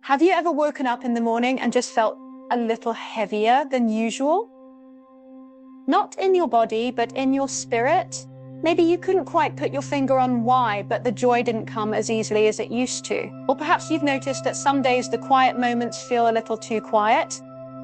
Have you ever woken up in the morning and just felt a little heavier than usual? Not in your body, but in your spirit? Maybe you couldn't quite put your finger on why, but the joy didn't come as easily as it used to. Or perhaps you've noticed that some days the quiet moments feel a little too quiet,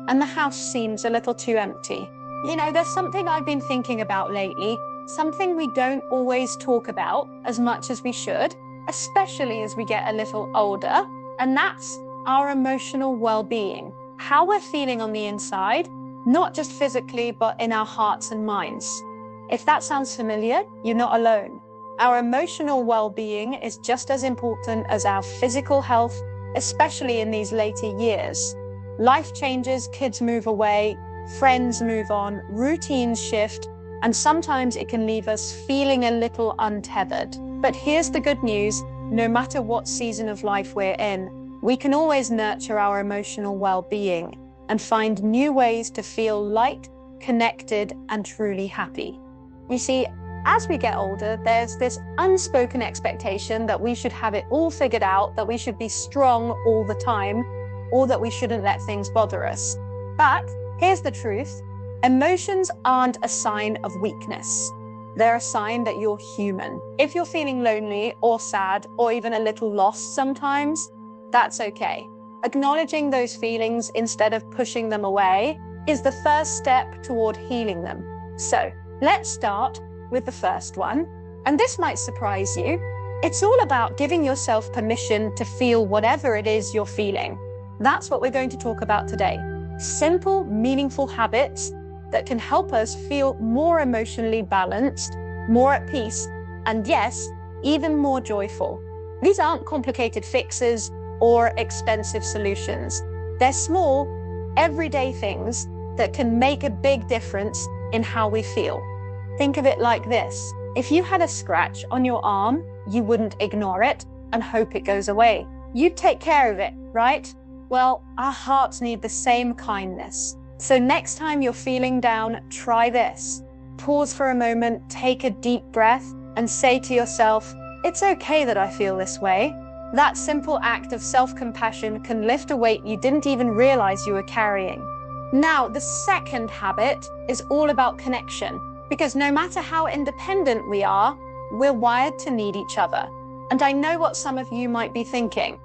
and the house seems a little too empty. There's something I've been thinking about lately, something we don't always talk about as much as we should, especially as we get a little older, and that's our emotional well-being. How we're feeling on the inside, not just physically, but in our hearts and minds. If that sounds familiar, you're not alone. Our emotional well-being is just as important as our physical health, especially in these later years. Life changes, kids move away, friends move on, routines shift, and sometimes it can leave us feeling a little untethered. But here's the good news: no matter what season of life we're in, we can always nurture our emotional well-being and find new ways to feel light, connected, and truly happy. You see, as we get older, there's this unspoken expectation that we should have it all figured out, that we should be strong all the time, or that we shouldn't let things bother us. But here's the truth: emotions aren't a sign of weakness. They're a sign that you're human. If you're feeling lonely or sad or even a little lost sometimes, that's okay. Acknowledging those feelings instead of pushing them away is the first step toward healing them. So let's start with the first one. And this might surprise you. It's all about giving yourself permission to feel whatever it is you're feeling. That's what we're going to talk about today. Simple, meaningful habits that can help us feel more emotionally balanced, more at peace, and yes, even more joyful. These aren't complicated fixes or expensive solutions. They're small, everyday things that can make a big difference in how we feel. Think of it like this: if you had a scratch on your arm, you wouldn't ignore it and hope it goes away. You'd take care of it, right? Well, our hearts need the same kindness. So next time you're feeling down, try this. Pause for a moment, take a deep breath, and say to yourself, "It's okay that I feel this way." That simple act of self-compassion can lift a weight you didn't even realize you were carrying. Now, the second habit is all about connection, because no matter how independent we are, we're wired to need each other. And I know what some of you might be thinking: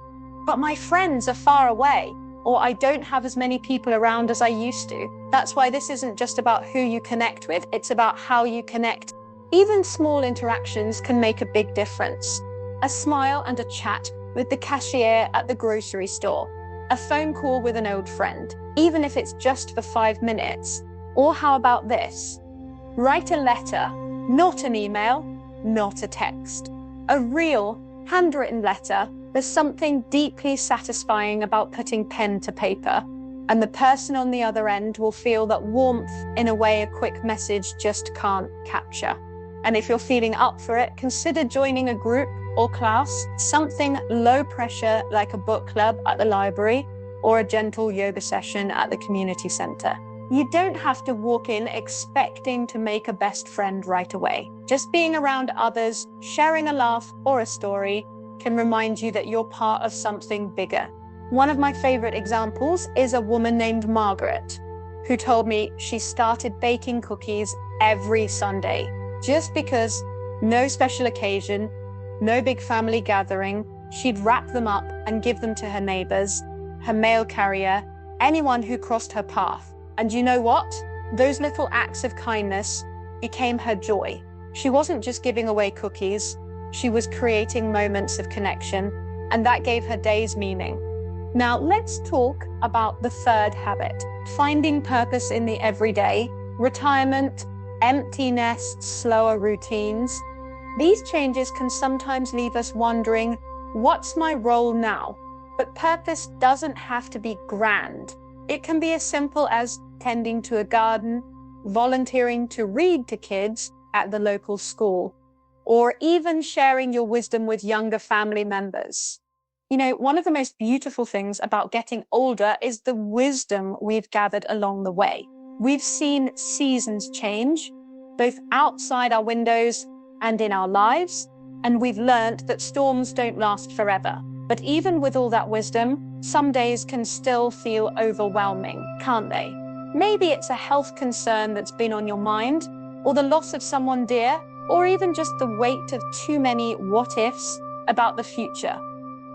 but my friends are far away, or I don't have as many people around as I used to. That's why this isn't just about who you connect with, it's about how you connect. Even small interactions can make a big difference. A smile and a chat with the cashier at the grocery store, a phone call with an old friend, even if it's just for 5 minutes. Or how about this? Write a letter, not an email, not a text. A real, handwritten letter. There's something deeply satisfying about putting pen to paper, and the person on the other end will feel that warmth in a way a quick message just can't capture. And if you're feeling up for it, consider joining a group or class, something low pressure like a book club at the library or a gentle yoga session at the community center. You don't have to walk in expecting to make a best friend right away. Just being around others, sharing a laugh or a story can remind you that you're part of something bigger. One of my favorite examples is a woman named Margaret, who told me she started baking cookies every Sunday, just because no special occasion, no big family gathering, she'd wrap them up and give them to her neighbors, her mail carrier, anyone who crossed her path. And you know what? Those little acts of kindness became her joy. She wasn't just giving away cookies, she was creating moments of connection, and that gave her days meaning. Now let's talk about the third habit: finding purpose in the everyday, retirement, empty nests, slower routines. These changes can sometimes leave us wondering, what's my role now? But purpose doesn't have to be grand. It can be as simple as tending to a garden, volunteering to read to kids at the local school, or even sharing your wisdom with younger family members. One of the most beautiful things about getting older is the wisdom we've gathered along the way. We've seen seasons change, both outside our windows and in our lives, and we've learned that storms don't last forever. But even with all that wisdom, some days can still feel overwhelming, can't they? Maybe it's a health concern that's been on your mind, or the loss of someone dear, or even just the weight of too many what-ifs about the future.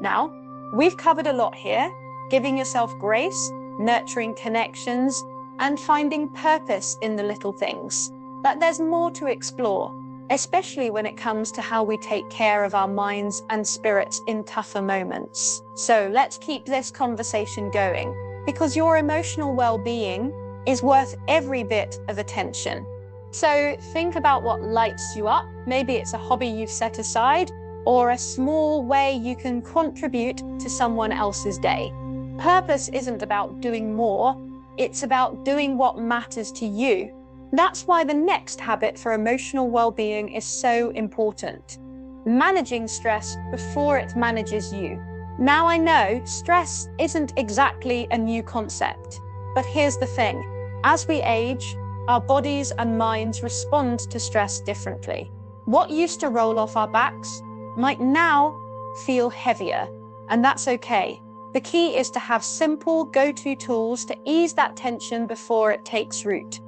Now, we've covered a lot here, giving yourself grace, nurturing connections, and finding purpose in the little things. But there's more to explore, especially when it comes to how we take care of our minds and spirits in tougher moments. So let's keep this conversation going, because your emotional well-being is worth every bit of attention. So think about what lights you up. Maybe it's a hobby you've set aside, or a small way you can contribute to someone else's day. Purpose isn't about doing more, it's about doing what matters to you. That's why the next habit for emotional well-being is so important. Managing stress before it manages you. Now I know stress isn't exactly a new concept, but here's the thing. As we age, our bodies and minds respond to stress differently. What used to roll off our backs might now feel heavier, and that's okay. The key is to have simple go-to tools to ease that tension before it takes root.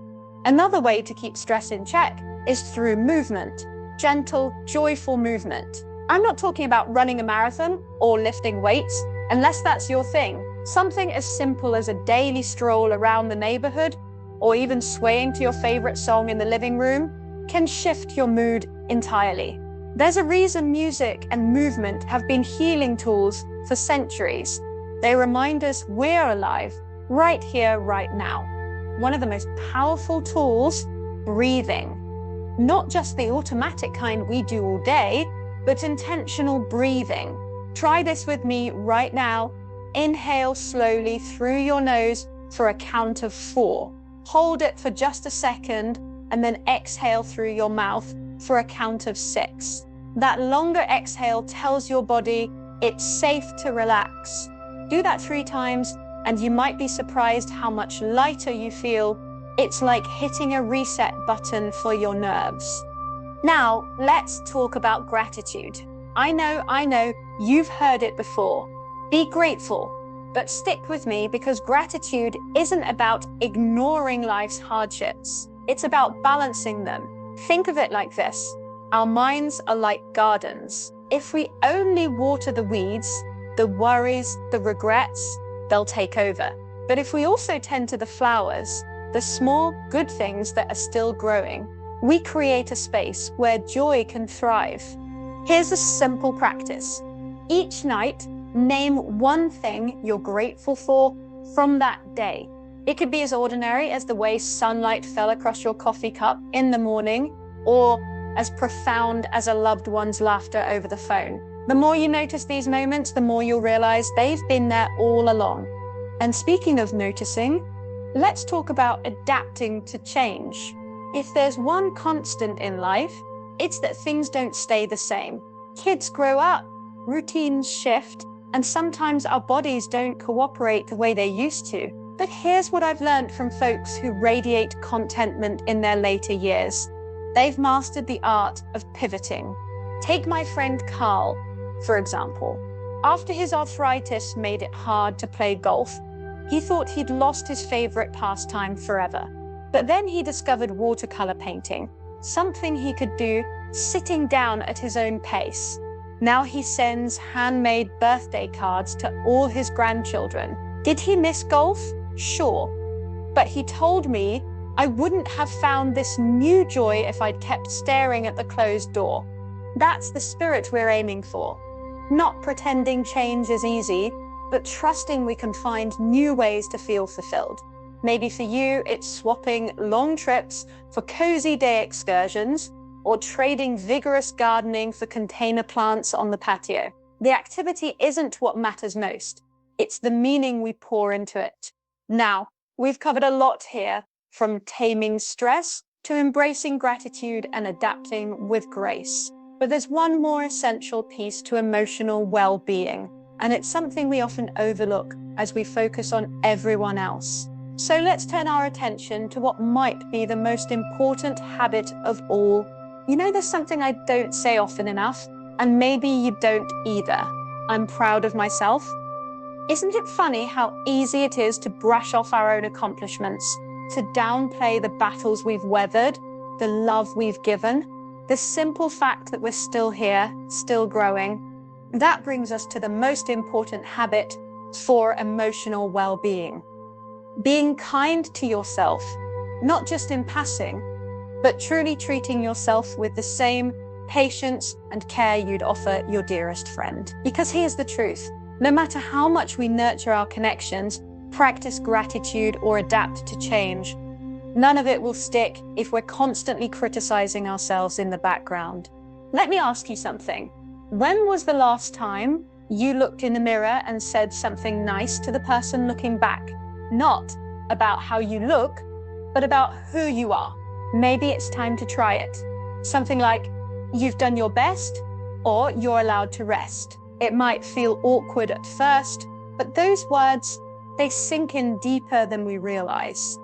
Another way to keep stress in check is through movement, gentle, joyful movement. I'm not talking about running a marathon or lifting weights, unless that's your thing. Something as simple as a daily stroll around the neighborhood, or even swaying to your favorite song in the living room, can shift your mood entirely. There's a reason music and movement have been healing tools for centuries. They remind us we're alive, right here, right now. One of the most powerful tools, breathing. Not just the automatic kind we do all day, but intentional breathing. Try this with me right now. Inhale slowly through your nose for a count of 4. Hold it for just a second, and then exhale through your mouth for a count of 6. That longer exhale tells your body it's safe to relax. Do that 3 times, and you might be surprised how much lighter you feel. It's like hitting a reset button for your nerves. Now, let's talk about gratitude. I know, you've heard it before. Be grateful, but stick with me, because gratitude isn't about ignoring life's hardships. It's about balancing them. Think of it like this. Our minds are like gardens. If we only water the weeds, the worries, the regrets, they'll take over. But if we also tend to the flowers, the small good things that are still growing, we create a space where joy can thrive. Here's a simple practice. Each night, name one thing you're grateful for from that day. It could be as ordinary as the way sunlight fell across your coffee cup in the morning, or as profound as a loved one's laughter over the phone. The more you notice these moments, the more you'll realize they've been there all along. And speaking of noticing, let's talk about adapting to change. If there's one constant in life, it's that things don't stay the same. Kids grow up, routines shift, and sometimes our bodies don't cooperate the way they used to. But here's what I've learned from folks who radiate contentment in their later years. They've mastered the art of pivoting. Take my friend Carl, for example. After his arthritis made it hard to play golf, he thought he'd lost his favorite pastime forever. But then he discovered watercolor painting, something he could do sitting down at his own pace. Now he sends handmade birthday cards to all his grandchildren. Did he miss golf? Sure. But he told me I wouldn't have found this new joy if I'd kept staring at the closed door. That's the spirit we're aiming for. Not pretending change is easy, but trusting we can find new ways to feel fulfilled. Maybe for you, it's swapping long trips for cozy day excursions, or trading vigorous gardening for container plants on the patio. The activity isn't what matters most. It's the meaning we pour into it. Now, we've covered a lot here, from taming stress to embracing gratitude and adapting with grace. But there's one more essential piece to emotional well-being, and it's something we often overlook as we focus on everyone else. So let's turn our attention to what might be the most important habit of all. You know, there's something I don't say often enough, and maybe you don't either. I'm proud of myself. Isn't it funny how easy it is to brush off our own accomplishments, to downplay the battles we've weathered, the love we've given, the simple fact that we're still here, still growing? That brings us to the most important habit for emotional well-being. Being kind to yourself, not just in passing, but truly treating yourself with the same patience and care you'd offer your dearest friend. Because here's the truth. No matter how much we nurture our connections, practice gratitude, or adapt to change, none of it will stick if we're constantly criticizing ourselves in the background. Let me ask you something. When was the last time you looked in the mirror and said something nice to the person looking back? Not about how you look, but about who you are. Maybe it's time to try it. Something like, "You've done your best," or "You're allowed to rest." It might feel awkward at first, but those words, they sink in deeper than we realize.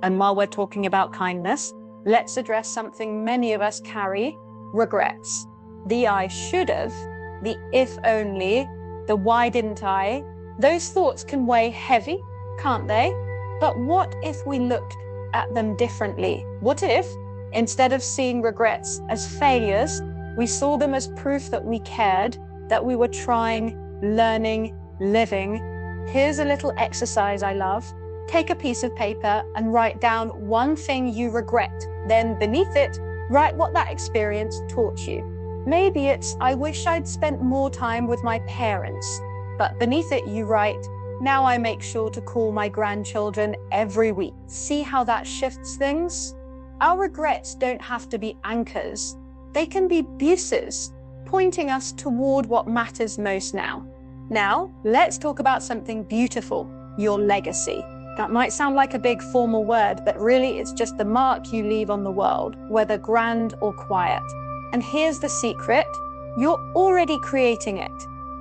And while we're talking about kindness, let's address something many of us carry: regrets. The "I should have," the "if only," the "why didn't I?" Those thoughts can weigh heavy, can't they? But what if we looked at them differently? What if, instead of seeing regrets as failures, we saw them as proof that we cared, that we were trying, learning, living? Here's a little exercise I love. Take a piece of paper and write down one thing you regret. Then beneath it, write what that experience taught you. Maybe it's, "I wish I'd spent more time with my parents." But beneath it, you write, "Now I make sure to call my grandchildren every week." See how that shifts things? Our regrets don't have to be anchors. They can be buses, pointing us toward what matters most now. Now, let's talk about something beautiful: your legacy. That might sound like a big formal word, but really it's just the mark you leave on the world, whether grand or quiet. And here's the secret: you're already creating it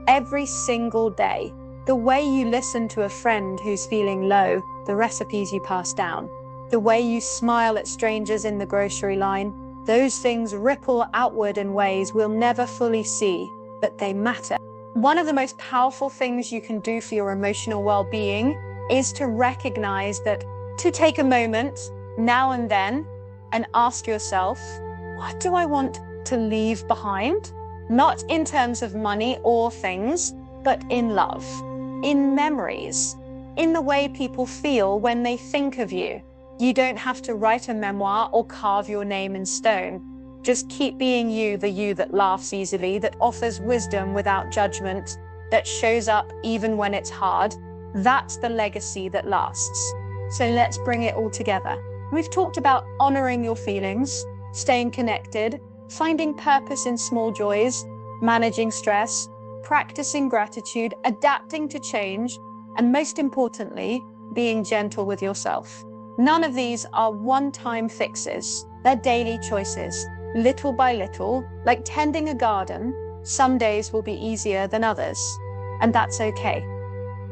every single day. The way you listen to a friend who's feeling low, the recipes you pass down, the way you smile at strangers in the grocery line, those things ripple outward in ways we'll never fully see, but they matter. One of the most powerful things you can do for your emotional well-being is to recognize that, to take a moment now and then and ask yourself, what do I want to leave behind? Not in terms of money or things, but in love, in memories, in the way people feel when they think of you. You don't have to write a memoir or carve your name in stone. Just keep being you, the you that laughs easily, that offers wisdom without judgment, that shows up even when it's hard. That's the legacy that lasts. So let's bring it all together. We've talked about honoring your feelings, staying connected, finding purpose in small joys, managing stress, practicing gratitude, adapting to change, and most importantly, being gentle with yourself. None of these are one-time fixes. They're daily choices, little by little, like tending a garden. Some days will be easier than others, and that's okay.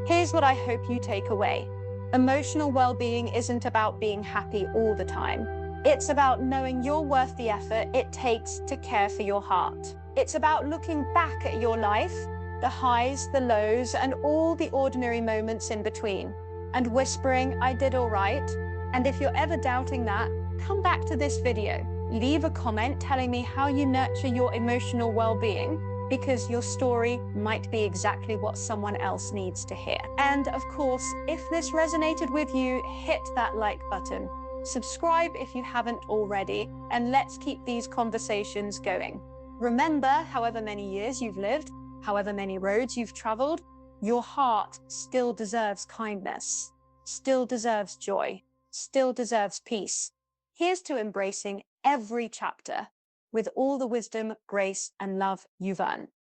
Here's what I hope you take away. Emotional well-being isn't about being happy all the time. It's about knowing you're worth the effort it takes to care for your heart. It's about looking back at your life, the highs, the lows, and all the ordinary moments in between, and whispering, "I did all right." And if you're ever doubting that, come back to this video. Leave a comment telling me how you nurture your emotional well-being, because your story might be exactly what someone else needs to hear. And of course, if this resonated with you, hit that like button. Subscribe if you haven't already, and let's keep these conversations going. Remember, however many years you've lived, however many roads you've traveled, your heart still deserves kindness, still deserves joy, still deserves peace. Here's to embracing every chapter with all the wisdom, grace, and love you've earned.